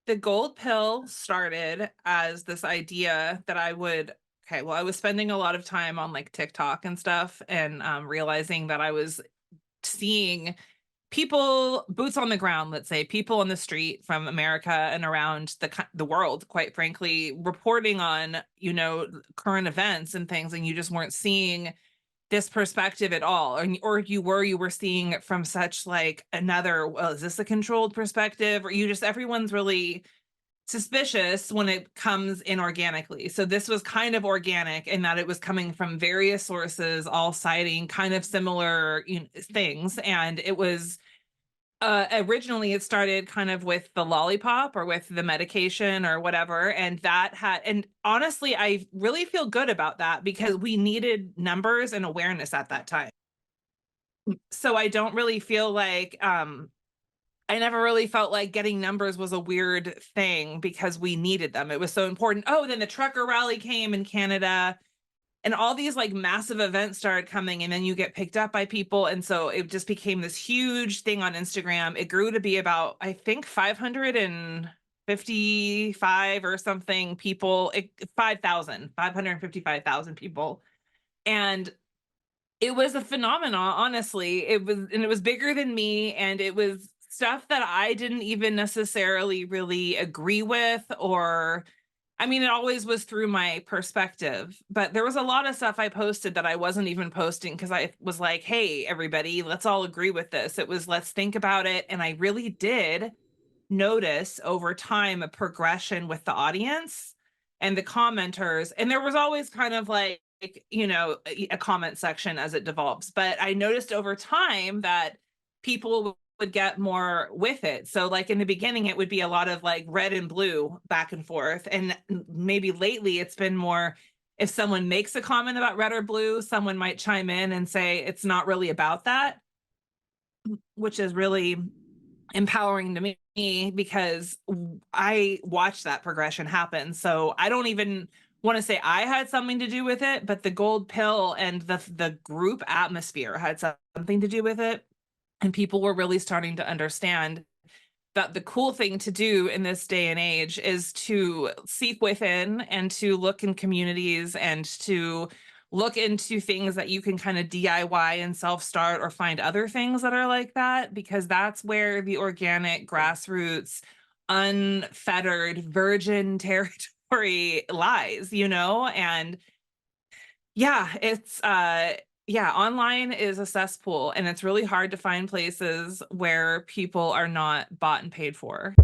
The gold pill started as this idea that I was spending a lot of time on like TikTok and stuff and realizing that I was seeing people, boots on the ground, let's say, people on the street from America and around the world, quite frankly, reporting on, current events and things, and you just weren't seeing this perspective at all, or you were seeing it from such like another, well, is this a controlled perspective, or you just everyone's really suspicious when it comes in organically. So this was kind of organic in that it was coming from various sources, all citing kind of similar things. And it was originally it started kind of with the lollipop or with the medication or whatever. And honestly, I really feel good about that because we needed numbers and awareness at that time. So I don't really feel like I never really felt like getting numbers was a weird thing because we needed them. It was so important. Oh, then the trucker rally came in Canada and all these like massive events started coming, and then you get picked up by people. And so it just became this huge thing on Instagram. It grew to be about, I think, 555 or something people, 555,000 people. And it was a phenomenon, honestly. It was bigger than me, and it was stuff that I didn't even necessarily really agree with, or I mean, it always was through my perspective, but there was a lot of stuff I posted that I wasn't even posting because I was like, hey, everybody, let's all agree with this. It was, let's think about it. And I really did notice over time a progression with the audience and the commenters. And there was always kind of like, a comment section as it develops. But I noticed over time that people would get more with it. So like in the beginning, it would be a lot of like red and blue back and forth. And maybe lately it's been more, if someone makes a comment about red or blue, someone might chime in and say, it's not really about that, which is really empowering to me because I watched that progression happen. So I don't even want to say I had something to do with it, but the gold pill and the group atmosphere had something to do with it. And people were really starting to understand that the cool thing to do in this day and age is to seek within and to look in communities and to look into things that you can kind of DIY and self start or find other things that are like that, because that's where the organic grassroots, unfettered, virgin territory lies, and yeah, online is a cesspool and it's really hard to find places where people are not bought and paid for.